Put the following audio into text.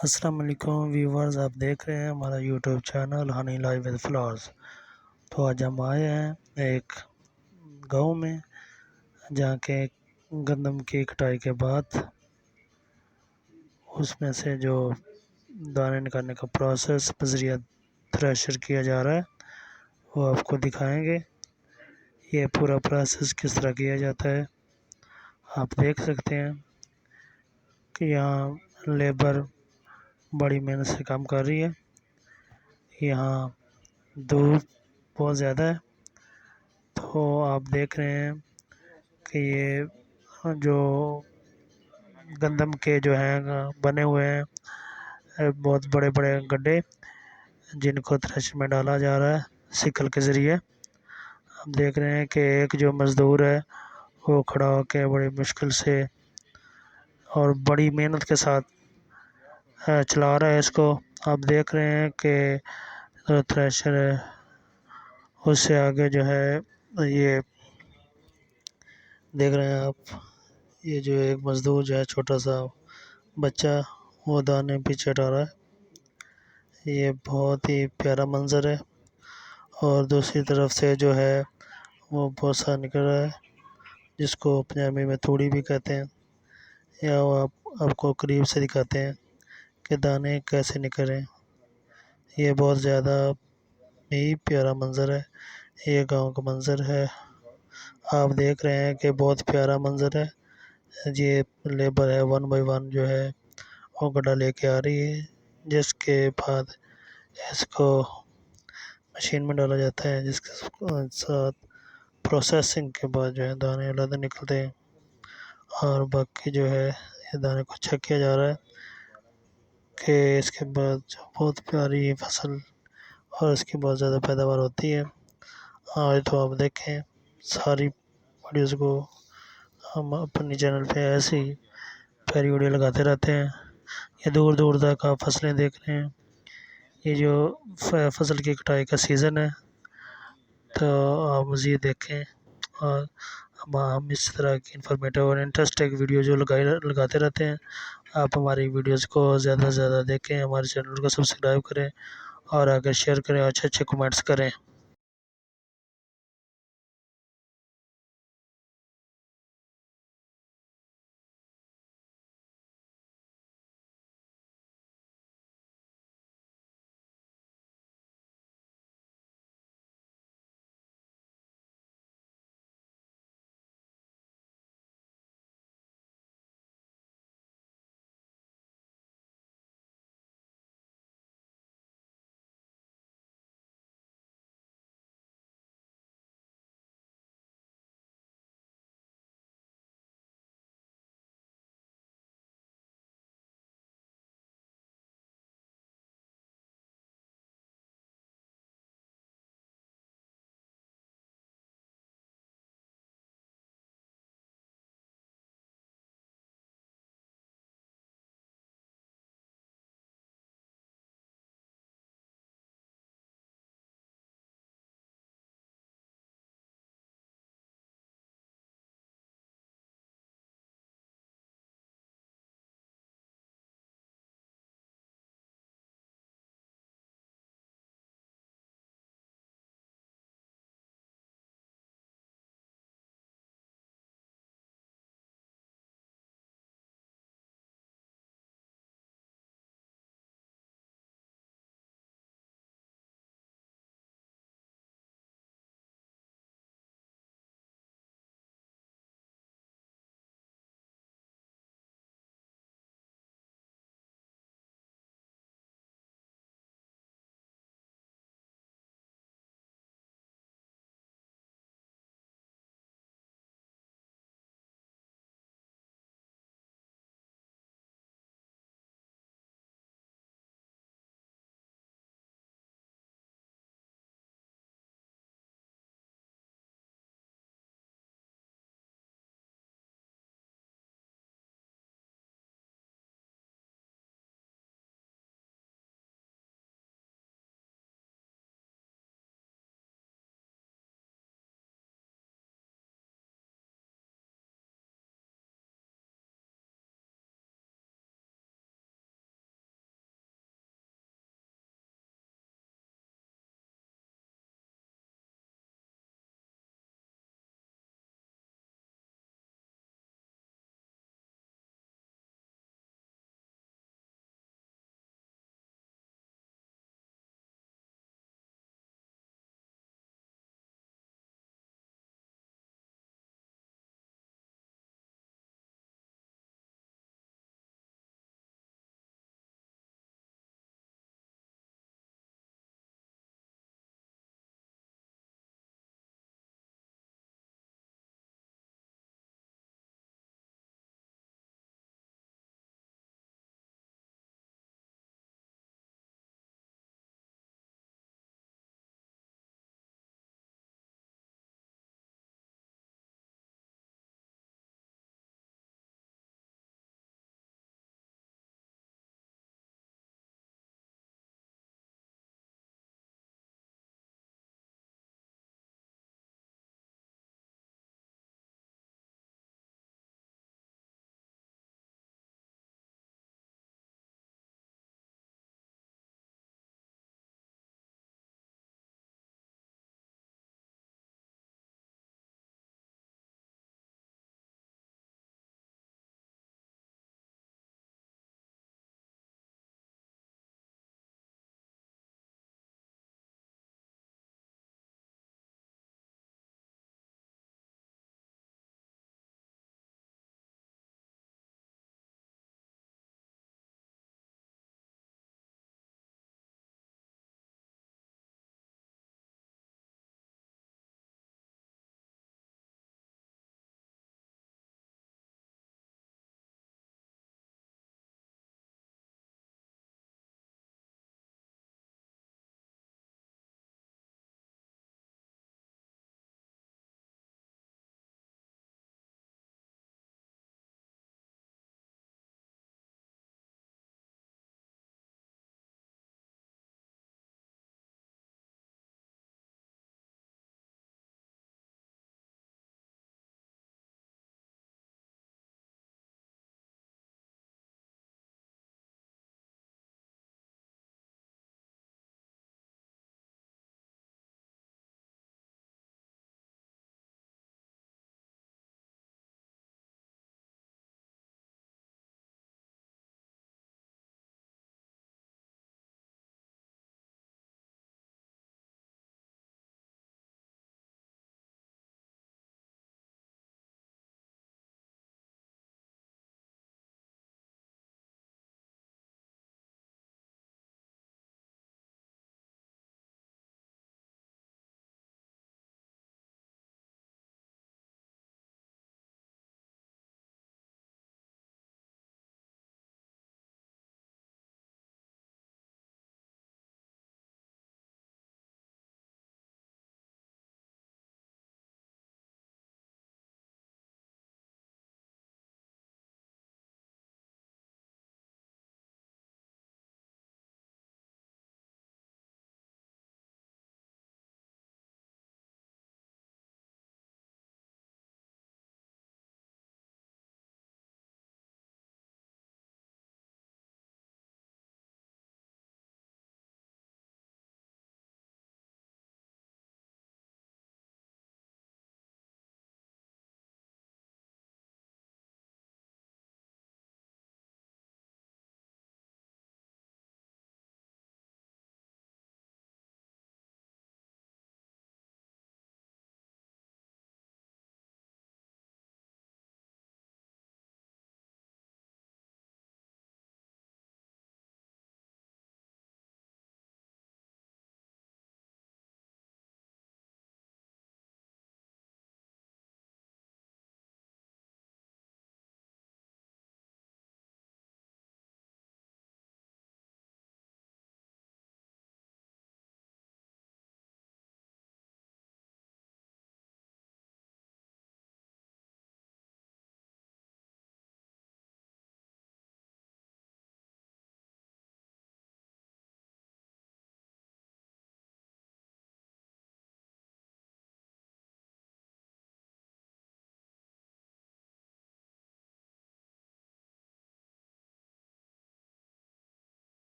السلام علیکم ویورز، آپ دیکھ رہے ہیں ہمارا YouTube channel honey life with flowers. تو آج ہم آئے ہیں ایک گاؤں میں جہاں کے گندم کی کٹائی کے بعد اس میں سے جو دانے نکالنے کا پروسیس بذریعہ تھریشر کیا جا رہا ہے وہ آپ کو دکھائیں گے۔ یہ پورا پروسیس کس طرح کیا جاتا ہے آپ دیکھ سکتے ہیں کہ یہاں لیبر بڑی محنت سے کام کر رہی ہے۔ یہاں دھوپ بہت زیادہ ہے، تو آپ دیکھ رہے ہیں کہ یہ جو گندم کے جو ہیں بنے ہوئے ہیں بہت بڑے بڑے گڈھے جن کو تھریشر میں ڈالا جا رہا ہے سکل کے ذریعے۔ آپ دیکھ رہے ہیں کہ ایک جو مزدور ہے وہ کھڑا ہو کے بڑی مشکل سے اور بڑی محنت کے ساتھ چلا رہا ہے اس کو۔ آپ دیکھ رہے ہیں کہ تھریشر ہے اس سے آگے جو ہے یہ دیکھ رہے ہیں آپ، یہ جو ایک مزدور جو ہے چھوٹا سا بچہ وہ دانے پیچھے ہٹا رہا ہے۔ یہ بہت ہی پیارا منظر ہے، اور دوسری طرف سے جو ہے وہ بھوسا نکل رہا ہے جس کو پنجابی میں توڑی بھی کہتے ہیں، یا وہ آپ کو قریب سے دکھاتے ہیں کہ دانے کیسے نکل رہے ہیں۔ یہ بہت زیادہ ہی پیارا منظر ہے، یہ گاؤں کا منظر ہے۔ آپ دیکھ رہے ہیں کہ بہت پیارا منظر ہے۔ یہ لیبر ہے 1 بائی 1 جو ہے وہ گڈھا لے کے آ رہی ہے، جس کے بعد اس کو مشین میں ڈالا جاتا ہے، جس کے ساتھ پروسیسنگ کے بعد جو ہے دانے علیحدہ نکلتے ہیں، اور باقی جو ہے یہ دانے کو چیک کیا جا رہا ہے کہ اس کے بعد جو بہت پیاری فصل اور اس کی بہت زیادہ پیداوار ہوتی ہے۔ آج تو آپ دیکھیں ساری ویڈیوز کو ہم اپنی چینل پہ ایسے ہی پیاری ویڈیو لگاتے رہتے ہیں۔ یہ دور دور تک آپ فصلیں دیکھ رہے ہیں۔ یہ جو فصل کی کٹائی کا سیزن ہے، تو آپ مزید دیکھیں، اور ہم اس طرح کی انفارمیٹیو اور انٹرسٹنگ ویڈیو جو لگاتے رہتے ہیں۔ آپ ہماری ویڈیوز کو زیادہ سے زیادہ دیکھیں، ہمارے چینل کو سبسکرائب کریں، اور اگر شیئر کریں، اچھے کمنٹس کریں۔